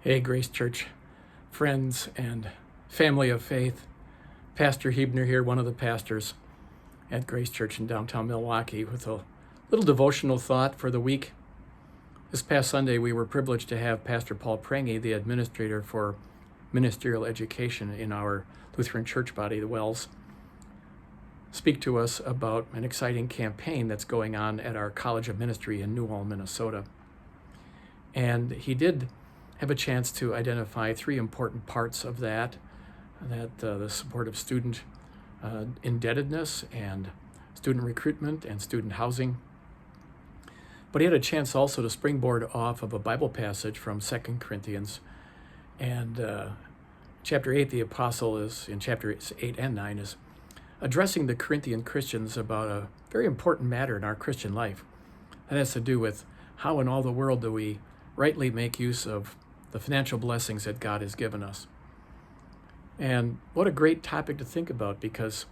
Hey, Grace Church friends and family of faith. Pastor Hebner here, one of the pastors at Grace Church in downtown Milwaukee, with a little devotional thought for the week. This past Sunday, we were privileged to have Pastor Paul Prange, the administrator for ministerial education in our Lutheran church body, the Wells, speak to us about an exciting campaign that's going on at our College of Ministry in New Ulm, Minnesota. And he did have a chance to identify three important parts of that the support of student indebtedness and student recruitment and student housing. But he had a chance also to springboard off of a Bible passage from 2 Corinthians. And chapter 8, the apostle is, in chapters 8 and 9, is addressing the Corinthian Christians about a very important matter in our Christian life. That has to do with how in all the world do we rightly make use of the financial blessings that God has given us. And what a great topic to think about, because,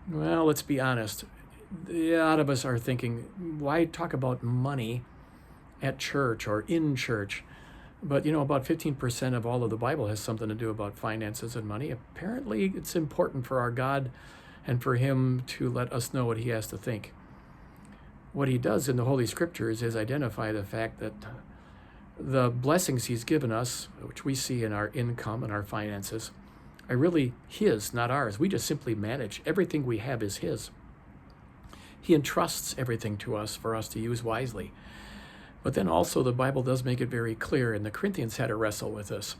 well, let's be honest, a lot of us are thinking, why talk about money at church or in church? But, about 15% of all of the Bible has something to do about finances and money. Apparently, it's important for our God and for Him to let us know what He has to think. What He does in the Holy Scriptures is identify the fact that the blessings He's given us, which we see in our income and our finances, are really His, not ours. We just simply manage. Everything we have is His. He entrusts everything to us for us to use wisely. But then also the Bible does make it very clear, and the Corinthians had to wrestle with this,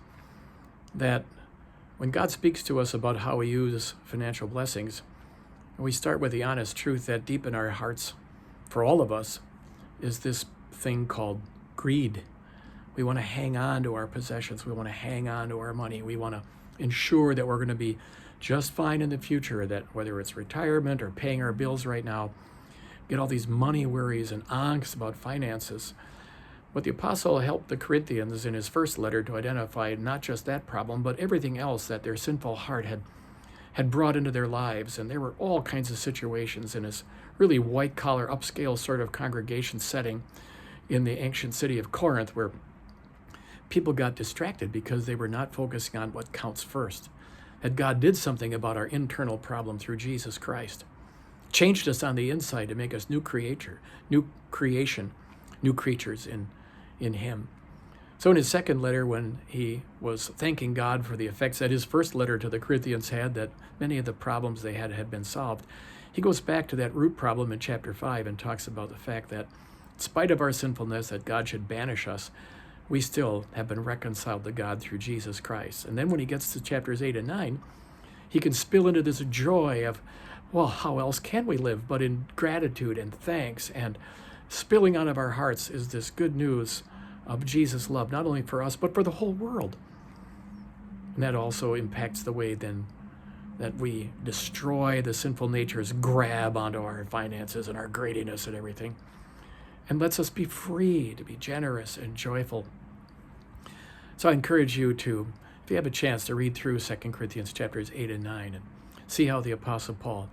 that when God speaks to us about how we use financial blessings, we start with the honest truth that deep in our hearts, for all of us, is this thing called greed. We want to hang on to our possessions. We want to hang on to our money. We want to ensure that we're going to be just fine in the future, that whether it's retirement or paying our bills right now, get all these money worries and angst about finances. But the apostle helped the Corinthians in his first letter to identify not just that problem, but everything else that their sinful heart had brought into their lives. And there were all kinds of situations in this really white-collar, upscale sort of congregation setting in the ancient city of Corinth, where people got distracted because they were not focusing on what counts first. That God did something about our internal problem through Jesus Christ. Changed us on the inside to make us new creation, new creatures in Him. So in his second letter, when he was thanking God for the effects that his first letter to the Corinthians had, that many of the problems they had been solved, he goes back to that root problem in chapter 5 and talks about the fact that in spite of our sinfulness, that God should banish us, we still have been reconciled to God through Jesus Christ. And then when he gets to chapters 8 and 9, he can spill into this joy of, well, how else can we live but in gratitude and thanks? And spilling out of our hearts is this good news of Jesus' love, not only for us, but for the whole world. And that also impacts the way then that we destroy the sinful nature's grab onto our finances and our greediness and everything, and lets us be free to be generous and joyful. So I encourage you to, if you have a chance, to read through 2 Corinthians chapters 8 and 9 and see how the Apostle Paul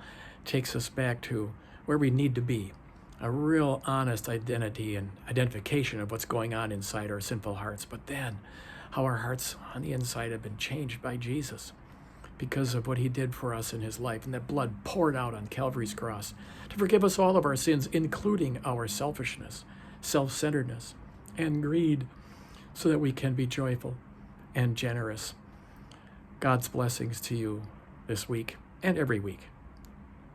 takes us back to where we need to be, a real honest identity and identification of what's going on inside our sinful hearts, but then how our hearts on the inside have been changed by Jesus because of what He did for us in His life, and that blood poured out on Calvary's cross to forgive us all of our sins, including our selfishness, self-centeredness, and greed, so that we can be joyful and generous. God's blessings to you this week and every week.